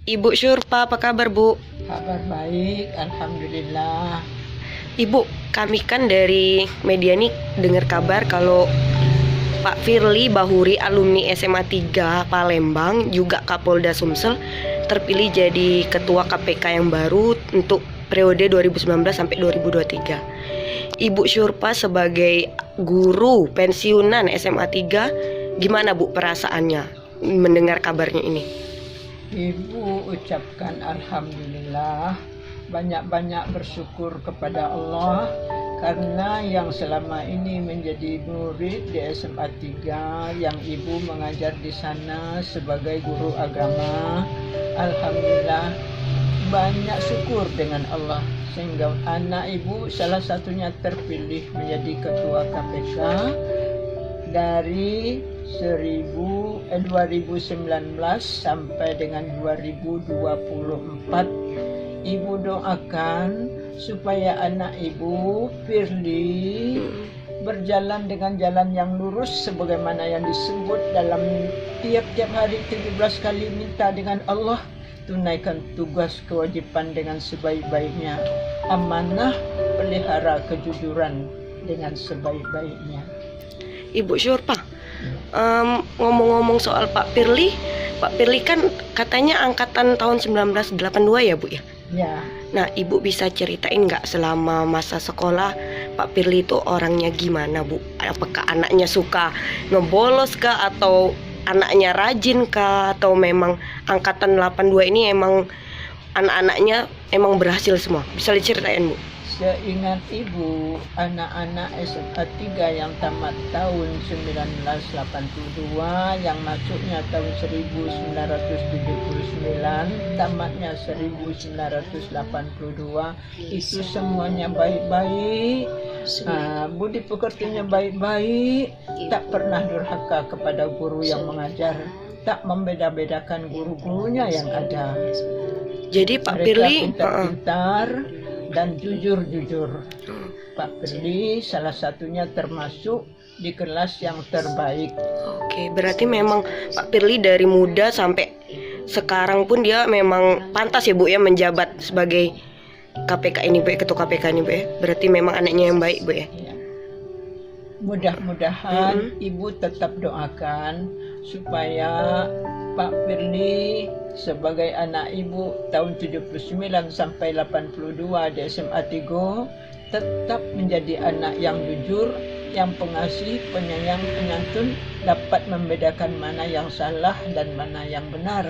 Ibu Syurpa, apa kabar Bu? Kabar baik, alhamdulillah. Ibu, kami kan dari media nih dengar kabar kalau Pak Firly Bahuri, alumni SMA 3 Palembang, juga Kapolda Sumsel, terpilih jadi ketua KPK yang baru untuk periode 2019 sampai 2023. Ibu Syurpa sebagai guru pensiunan SMA 3, gimana Bu perasaannya mendengar kabarnya ini? Ibu ucapkan alhamdulillah, banyak-banyak bersyukur kepada Allah karena yang selama ini menjadi murid di SMA 3 yang ibu mengajar di sana sebagai guru agama. Alhamdulillah, banyak syukur dengan Allah sehingga anak ibu salah satunya terpilih menjadi ketua KPK dari 2019 sampai dengan 2024. Ibu doakan supaya anak ibu Firly berjalan dengan jalan yang lurus sebagaimana yang disebut dalam tiap-tiap hari 17 kali minta dengan Allah, tunaikan tugas kewajiban dengan sebaik-baiknya, amanah, pelihara kejujuran dengan sebaik-baiknya. Ibu Syurpa, ngomong-ngomong soal Pak Firly kan katanya angkatan tahun 1982 ya Bu ya? Ya. Nah, Ibu bisa ceritain nggak selama masa sekolah Pak Firly itu orangnya gimana Bu? Apakah anaknya suka ngebolos kah, atau anaknya rajin kah, atau memang angkatan 82 ini emang anak-anaknya emang berhasil semua? Bisa diceritain Bu? Seingat ibu, anak-anak SMA 3 yang tamat tahun 1982, yang masuknya tahun 1979, tamatnya 1982, itu semuanya baik-baik, budi pekertinya baik-baik, tak pernah durhaka kepada guru yang mengajar, tak membeda-bedakan guru-gurunya yang ada. Jadi Pak Mereka Firly pintar-pintar dan jujur-jujur. Pak Firly salah satunya termasuk di kelas yang terbaik. Oke, berarti memang Pak Firly dari muda sampai sekarang pun dia memang pantas ya Bu ya menjabat sebagai KPK ini Bu ya, ketua KPK ini Bu ya. Berarti memang anaknya yang baik Bu ya. Mudah-mudahan ibu tetap doakan supaya Pak Firly sebagai anak ibu tahun 79 sampai 82 di SMA 3 tetap menjadi anak yang jujur, yang pengasih, penyayang, penyantun, dapat membedakan mana yang salah dan mana yang benar.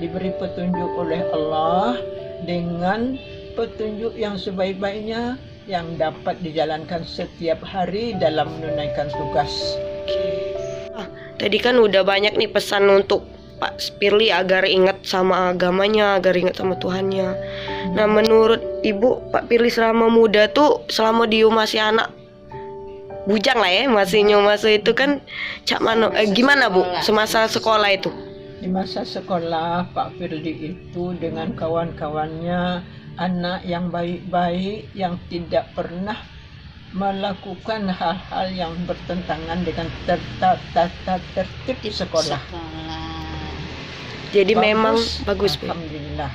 Diberi petunjuk oleh Allah dengan petunjuk yang sebaik-baiknya yang dapat dijalankan setiap hari dalam menunaikan tugas. Tadi kan udah banyak nih pesan untuk Pak Firly agar ingat sama agamanya, agar ingat sama Tuhannya. Nah, menurut Ibu, Pak Firly selama muda tuh, selama dia masih anak bujang lah ya, masih nyomasa itu kan gimana Bu semasa sekolah itu? Di masa sekolah, Pak Firly itu dengan kawan-kawannya anak yang baik-baik, yang tidak pernah melakukan hal-hal yang bertentangan dengan tertib di sekolah. Jadi memang bagus Bu. Alhamdulillah.